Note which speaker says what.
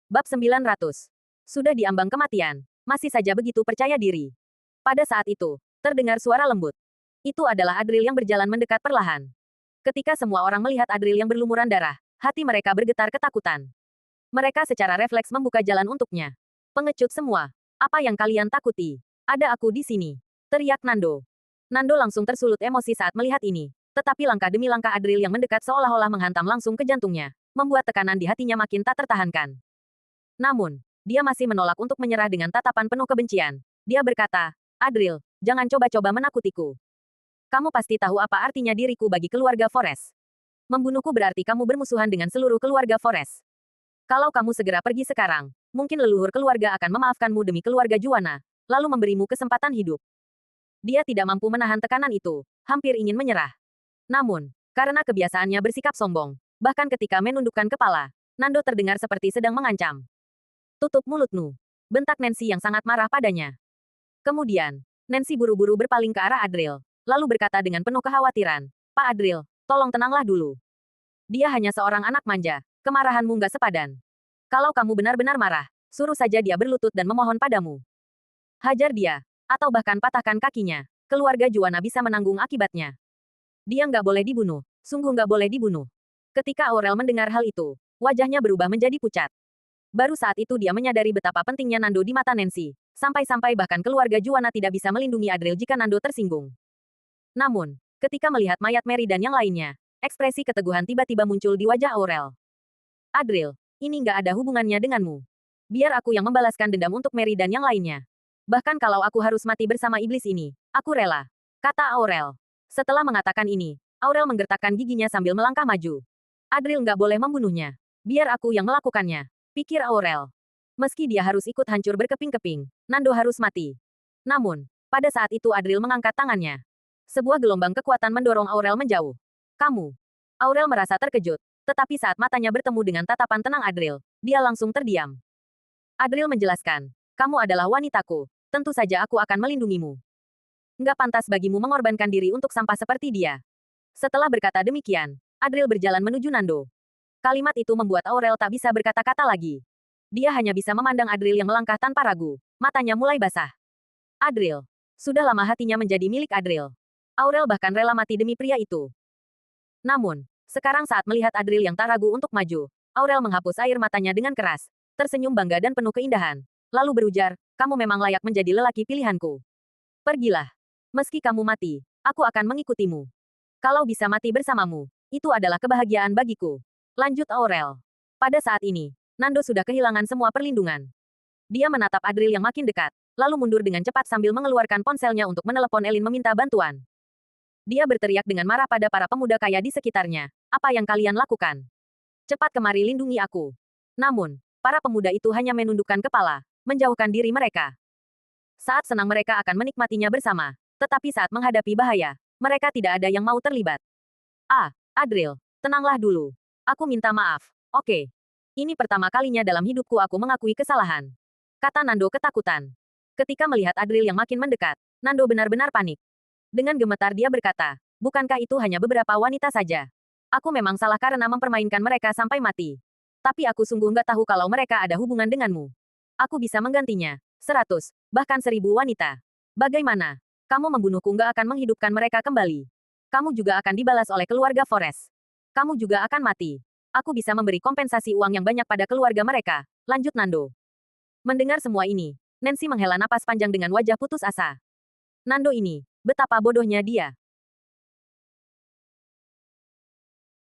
Speaker 1: Bab 900. Sudah diambang kematian, masih saja begitu percaya diri. Pada saat itu, terdengar suara lembut. Itu adalah Adril yang berjalan mendekat perlahan. Ketika semua orang melihat Adril yang berlumuran darah, hati mereka bergetar ketakutan. Mereka secara refleks membuka jalan untuknya. Pengecut semua. Apa yang kalian takuti? Ada aku di sini. Teriak Nando. Nando langsung tersulut emosi saat melihat ini. Tetapi langkah demi langkah Adril yang mendekat seolah-olah menghantam langsung ke jantungnya, membuat tekanan di hatinya makin tak tertahankan. Namun, dia masih menolak untuk menyerah dengan tatapan penuh kebencian. Dia berkata, Adril, jangan coba-coba menakutiku. Kamu pasti tahu apa artinya diriku bagi keluarga Forest. Membunuhku berarti kamu bermusuhan dengan seluruh keluarga Forest. Kalau kamu segera pergi sekarang, mungkin leluhur keluarga akan memaafkanmu demi keluarga Juana, lalu memberimu kesempatan hidup. Dia tidak mampu menahan tekanan itu, hampir ingin menyerah. Namun, karena kebiasaannya bersikap sombong, bahkan ketika menundukkan kepala, Nando terdengar seperti sedang mengancam. Tutup mulutmu. Bentak Nancy yang sangat marah padanya. Kemudian, Nancy buru-buru berpaling ke arah Adril, lalu berkata dengan penuh kekhawatiran, Pak Adril, tolong tenanglah dulu. Dia hanya seorang anak manja, kemarahanmu nggak sepadan. Kalau kamu benar-benar marah, suruh saja dia berlutut dan memohon padamu. Hajar dia, atau bahkan patahkan kakinya, keluarga Juana bisa menanggung akibatnya. Dia nggak boleh dibunuh, sungguh nggak boleh dibunuh. Ketika Aurel mendengar hal itu, wajahnya berubah menjadi pucat. Baru saat itu dia menyadari betapa pentingnya Nando di mata Nancy. Sampai-sampai bahkan keluarga Juana tidak bisa melindungi Adril jika Nando tersinggung. Namun, ketika melihat mayat Mary dan yang lainnya, ekspresi keteguhan tiba-tiba muncul di wajah Aurel. Adril, ini nggak ada hubungannya denganmu. Biar aku yang membalaskan dendam untuk Mary dan yang lainnya. Bahkan kalau aku harus mati bersama iblis ini, aku rela. Kata Aurel. Setelah mengatakan ini, Aurel menggertakkan giginya sambil melangkah maju. Adril nggak boleh membunuhnya. Biar aku yang melakukannya. Pikir Aurel. Meski dia harus ikut hancur berkeping-keping, Nando harus mati. Namun, pada saat itu Adril mengangkat tangannya. Sebuah gelombang kekuatan mendorong Aurel menjauh. Kamu. Aurel merasa terkejut, tetapi saat matanya bertemu dengan tatapan tenang Adril, dia langsung terdiam. Adril menjelaskan, kamu adalah wanitaku, tentu saja aku akan melindungimu. Nggak pantas bagimu mengorbankan diri untuk sampah seperti dia. Setelah berkata demikian, Adril berjalan menuju Nando. Kalimat itu membuat Aurel tak bisa berkata-kata lagi. Dia hanya bisa memandang Adril yang melangkah tanpa ragu. Matanya mulai basah. Adril. Sudah lama hatinya menjadi milik Adril. Aurel bahkan rela mati demi pria itu. Namun, sekarang saat melihat Adril yang tak ragu untuk maju, Aurel menghapus air matanya dengan keras, tersenyum bangga dan penuh keindahan. Lalu berujar, kamu memang layak menjadi lelaki pilihanku. Pergilah. Meski kamu mati, aku akan mengikutimu. Kalau bisa mati bersamamu, itu adalah kebahagiaan bagiku. Lanjut Aurel. Pada saat ini, Nando sudah kehilangan semua perlindungan. Dia menatap Adril yang makin dekat, lalu mundur dengan cepat sambil mengeluarkan ponselnya untuk menelepon Elin meminta bantuan. Dia berteriak dengan marah pada para pemuda kaya di sekitarnya. Apa yang kalian lakukan? Cepat kemari lindungi aku. Namun, para pemuda itu hanya menundukkan kepala, menjauhkan diri mereka. Saat senang mereka akan menikmatinya bersama, tetapi saat menghadapi bahaya, mereka tidak ada yang mau terlibat. Adril, tenanglah dulu. Aku minta maaf. Oke. Ini pertama kalinya dalam hidupku aku mengakui kesalahan. Kata Nando ketakutan. Ketika melihat Adril yang makin mendekat, Nando benar-benar panik. Dengan gemetar dia berkata, bukankah itu hanya beberapa wanita saja? Aku memang salah karena mempermainkan mereka sampai mati. Tapi aku sungguh nggak tahu kalau mereka ada hubungan denganmu. Aku bisa menggantinya. 100, bahkan 1000 wanita. Bagaimana? Kamu membunuhku nggak akan menghidupkan mereka kembali. Kamu juga akan dibalas oleh keluarga Forest. Kamu juga akan mati. Aku bisa memberi kompensasi uang yang banyak pada keluarga mereka, lanjut Nando. Mendengar semua ini, Nancy menghela napas panjang dengan wajah putus asa. Nando ini, betapa bodohnya dia.